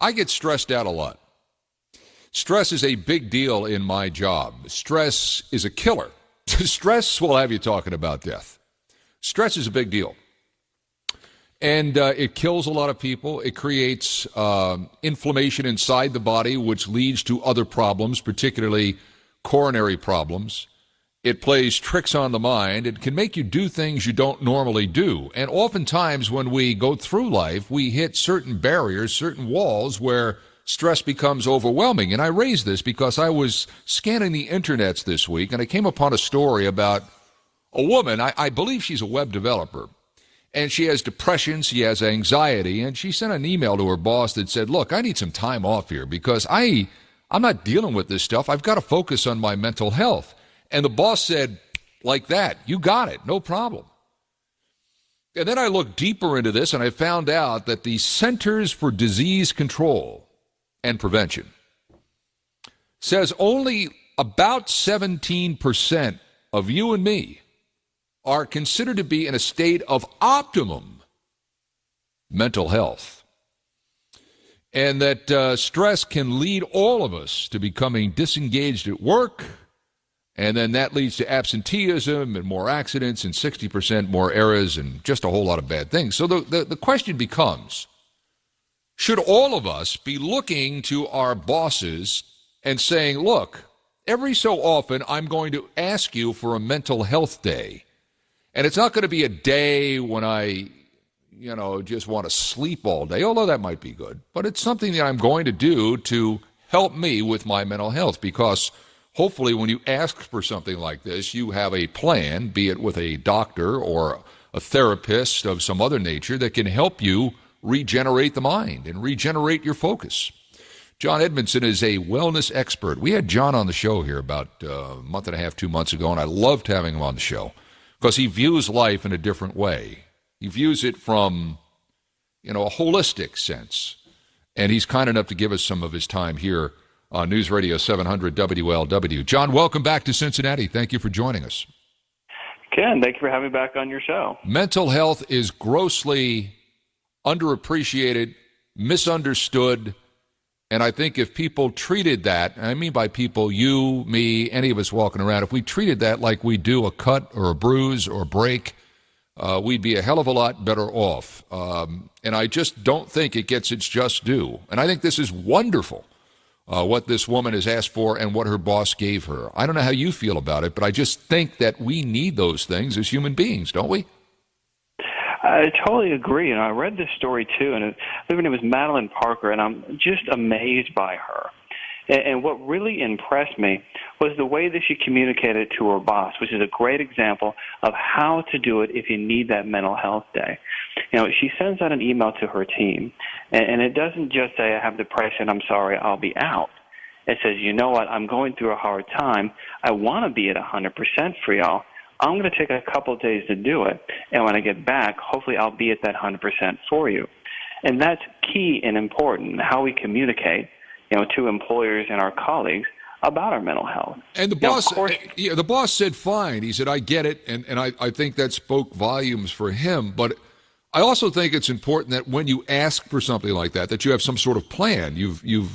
I get stressed out a lot. Stress is a big deal in my job. Stress is a killer. Stress will have you talking about death. Stress is a big deal. And it kills a lot of people. It creates inflammation inside the body, which leads to other problems, particularly coronary problems. It plays tricks on the mind. It can make you do things you don't normally do. And oftentimes when we go through life, we hit certain barriers, certain walls where stress becomes overwhelming. And I raise this because I was scanning the internets this week, and I came upon a story about a woman. I believe she's a web developer. And she has depression, she has anxiety, and she sent an email to her boss that said, look, I need some time off here because I'm not dealing with this stuff. I've got to focus on my mental health. And the boss said, like that, you got it, no problem. And then I looked deeper into this, and I found out that the Centers for Disease Control and Prevention says only about 17% of you and me are considered to be in a state of optimum mental health. And that stress can lead all of us to becoming disengaged at work, and then that leads to absenteeism and more accidents and 60% more errors and just a whole lot of bad things. So the question becomes, should all of us be looking to our bosses and saying, look, every so often I'm going to ask you for a mental health day. And it's not going to be a day when I, just want to sleep all day, although that might be good. But it's something that I'm going to do to help me with my mental health, because hopefully when you ask for something like this, you have a plan, be it with a doctor or a therapist of some other nature that can help you regenerate the mind and regenerate your focus. John Edmonson is a wellness expert. We had John on the show here about a month and a half, 2 months ago, and I loved having him on the show because he views life in a different way. He views it from, a holistic sense. And he's kind enough to give us some of his time here on News Radio 700 WLW. John, welcome back to Cincinnati. Thank you for joining us. Ken, thank you for having me back on your show. Mental health is grossly underappreciated, misunderstood, and I think if people treated that, and I mean by people, you, me, any of us walking around, if we treated that like we do a cut or a bruise or a break, we'd be a hell of a lot better off. And I just don't think it gets its just due. And I think this is wonderful, what this woman has asked for and what her boss gave her. I don't know how you feel about it, but I just think that we need those things as human beings, don't we? I totally agree. And I read this story, too, and her name was Madeline Parker, and I'm just amazed by her. And what really impressed me was the way that she communicated to her boss, which is a great example of how to do it if you need that mental health day. She sends out an email to her team, and it doesn't just say, I have depression, I'm sorry, I'll be out. It says, you know what, I'm going through a hard time. I want to be at 100% for y'all. I'm going to take a couple of days to do it, and when I get back, hopefully I'll be at that 100% for you. And that's key and important, how we communicate, to employers and our colleagues about our mental health. And the boss said, fine. He said, I get it, and I think that spoke volumes for him. But I also think it's important that when you ask for something like that you have some sort of plan. You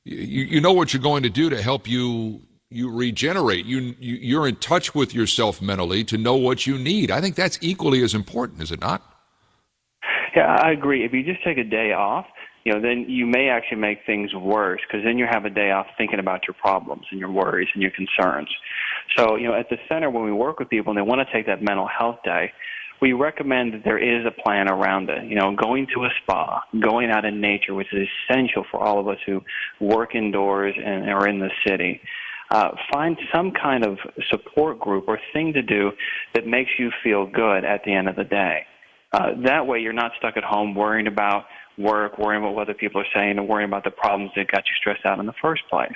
know what you're going to do to help you regenerate. You're in touch with yourself mentally to know what you need. I think that's equally as important, is it not? Yeah, I agree. If you just take a day off, then you may actually make things worse, because then you have a day off thinking about your problems and your worries and your concerns. So, at the center, when we work with people and they want to take that mental health day, we recommend that there is a plan around it. Going to a spa, going out in nature, which is essential for all of us who work indoors and are in the city. Find some kind of support group or thing to do that makes you feel good at the end of the day. That way you're not stuck at home worrying about work, worrying about what other people are saying, and worrying about the problems that got you stressed out in the first place.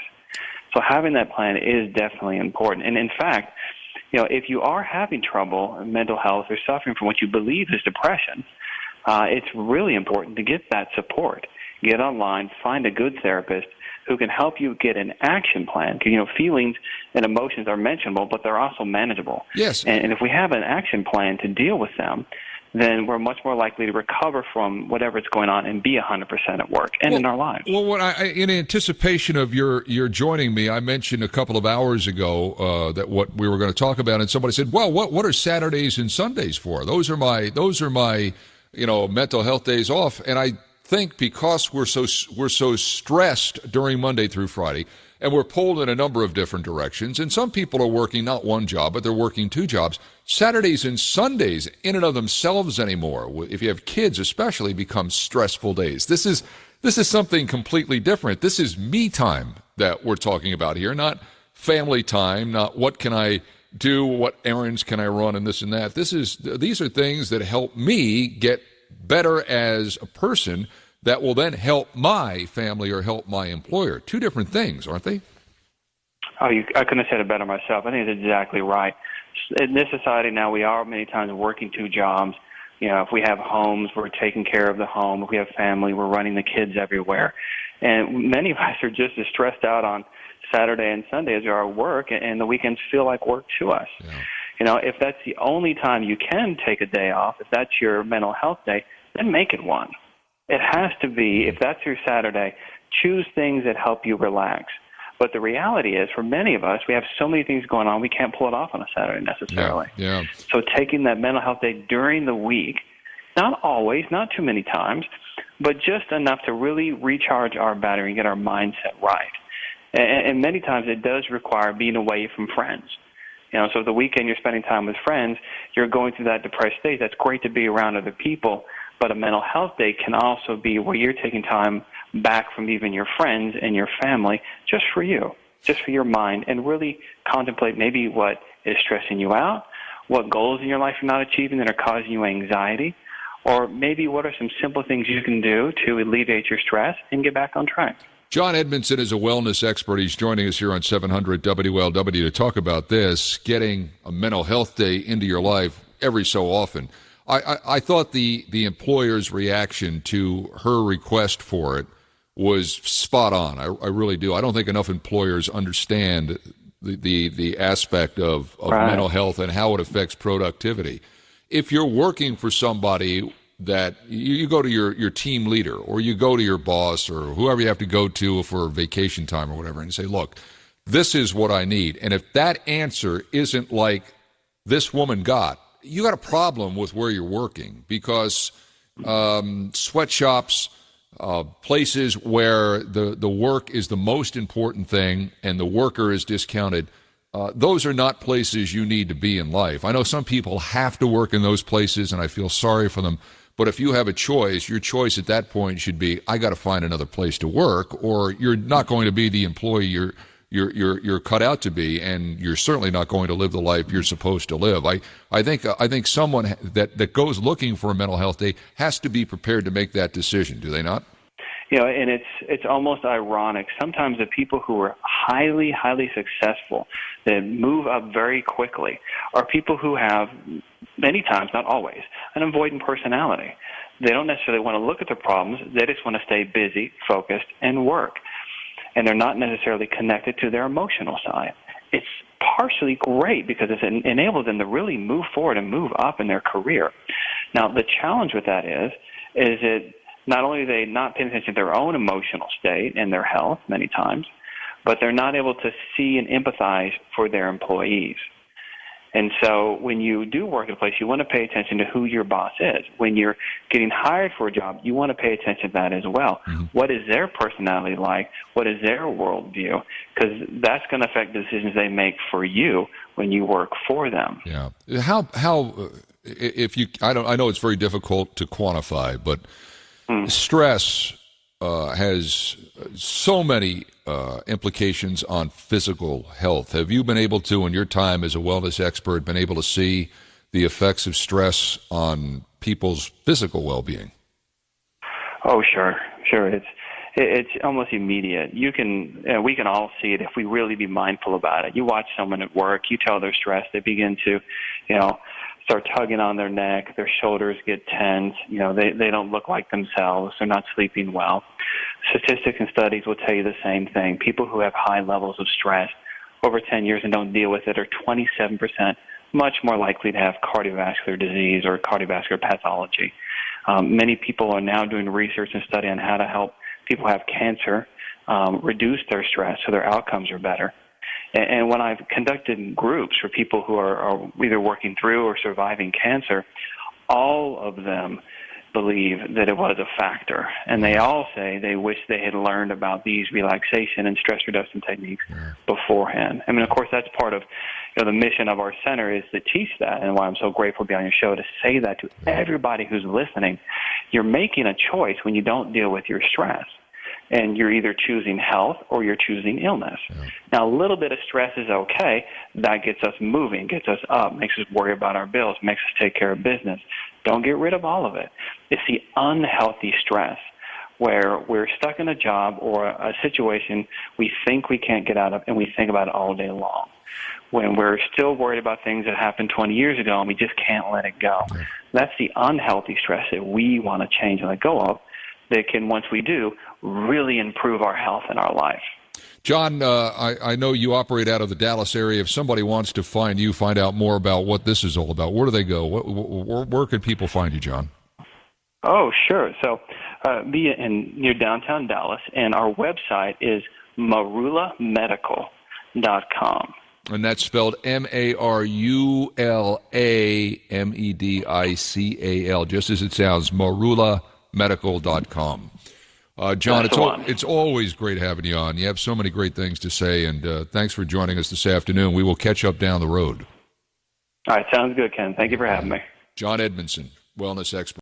So having that plan is definitely important. And in fact, if you are having trouble in mental health or suffering from what you believe is depression, it's really important to get that support. Get online, find a good therapist who can help you get an action plan. Because, feelings and emotions are mentionable, but they're also manageable. Yes. And if we have an action plan to deal with them, then we're much more likely to recover from whatever is going on and be 100% at work and in our lives. Well, in anticipation of your joining me, I mentioned a couple of hours ago that what we were going to talk about, and somebody said, "Well, what are Saturdays and Sundays for? Those are my mental health days off." And I think because we're so stressed during Monday through Friday, and we're pulled in a number of different directions, and some people are working not one job, but they're working two jobs. Saturdays and Sundays in and of themselves anymore, if you have kids especially, become stressful days. This is something completely different. This is me time that we're talking about here, not family time, not what can I do, what errands can I run, and this and that. These are things that help me get better as a person that will then help my family or help my employer. Two different things, aren't they? I couldn't have said it better myself. I think it's exactly right. In this society now, we are many times working two jobs. If we have homes, we're taking care of the home. If we have family, we're running the kids everywhere. And many of us are just as stressed out on Saturday and Sunday as we are at work, and the weekends feel like work to us. Yeah. If that's the only time you can take a day off, if that's your mental health day, then make it one. It has to be, if that's your Saturday, choose things that help you relax. But the reality is, for many of us, we have so many things going on, we can't pull it off on a Saturday necessarily. Yeah. So taking that mental health day during the week, not always, not too many times, but just enough to really recharge our battery and get our mindset right. And many times it does require being away from friends. So the weekend you're spending time with friends, you're going through that depressed state. That's great to be around other people, but a mental health day can also be where you're taking time back from even your friends and your family just for you, just for your mind, and really contemplate maybe what is stressing you out, what goals in your life you're not achieving that are causing you anxiety, or maybe what are some simple things you can do to alleviate your stress and get back on track. John Edmonson is a wellness expert. He's joining us here on 700 WLW to talk about this, getting a mental health day into your life every so often. I thought the employer's reaction to her request for it was spot on. I really do. I don't think enough employers understand the aspect of right. mental health and how it affects productivity. If you're working for somebody that you go to your team leader or you go to your boss or whoever you have to go to for vacation time or whatever and say, look, this is what I need. And if that answer isn't like this woman got, you got a problem with where you're working, because sweatshops, places where the work is the most important thing and the worker is discounted, those are not places you need to be in life. I know some people have to work in those places, and I feel sorry for them. But if you have a choice, your choice at that point should be, I got to find another place to work, or you're not going to be the employee you're cut out to be, and you're certainly not going to live the life you're supposed to live. I think someone that goes looking for a mental health day has to be prepared to make that decision. Do they not? And it's almost ironic. Sometimes the people who are highly, highly successful, that move up very quickly, are people who have, many times, not always, an avoidant personality. They don't necessarily want to look at the problems. They just want to stay busy, focused, and work. And they're not necessarily connected to their emotional side. It's partially great because it enables them to really move forward and move up in their career. Now, the challenge with that is that not only are they not paying attention to their own emotional state and their health many times, but they're not able to see and empathize for their employees. And so when you do work at a place, you want to pay attention to who your boss is. When you're getting hired for a job, you want to pay attention to that as well. Mm-hmm. What is their personality like? What is their worldview? Because that's going to affect decisions they make for you when you work for them. Yeah. How if you I know it's very difficult to quantify, but stress has so many implications on physical health. Have you been able to, in your time as a wellness expert, been able to see the effects of stress on people's physical well-being? Oh, sure. It's almost immediate. We can all see it if we really be mindful about it. You watch someone at work, you tell they're stressed, they begin to, start tugging on their neck, their shoulders get tense, they don't look like themselves, they're not sleeping well. Statistics and studies will tell you the same thing. People who have high levels of stress over 10 years and don't deal with it are 27% much more likely to have cardiovascular disease or cardiovascular pathology. Many people are now doing research and study on how to help people who have cancer reduce their stress so their outcomes are better. And when I've conducted groups for people who are either working through or surviving cancer, all of them believe that it was a factor. And they all say they wish they had learned about these relaxation and stress reduction techniques beforehand. I mean, of course, that's part of the mission of our center is to teach that, and why I'm so grateful to be on your show to say that to everybody who's listening. You're making a choice when you don't deal with your stress. And you're either choosing health or you're choosing illness. Yeah. Now, a little bit of stress is okay. That gets us moving, gets us up, makes us worry about our bills, makes us take care of business. Don't get rid of all of it. It's the unhealthy stress where we're stuck in a job or a situation we think we can't get out of, and we think about it all day long. When we're still worried about things that happened 20 years ago and we just can't let it go. Yeah. That's the unhealthy stress that we want to change and let go of. That can, once we do, really improve our health and our life. John, I know you operate out of the Dallas area. If somebody wants to find you, find out more about what this is all about, where do they go? Where can people find you, John? Oh, sure. So be near downtown Dallas, and our website is marulamedical.com. And that's spelled Marulamedical, just as it sounds, marulamedical.com. John, it's always great having you on. You have so many great things to say, and thanks for joining us this afternoon. We will catch up down the road. All right, sounds good, Ken. Thank you for having me. John Edmonson, wellness expert.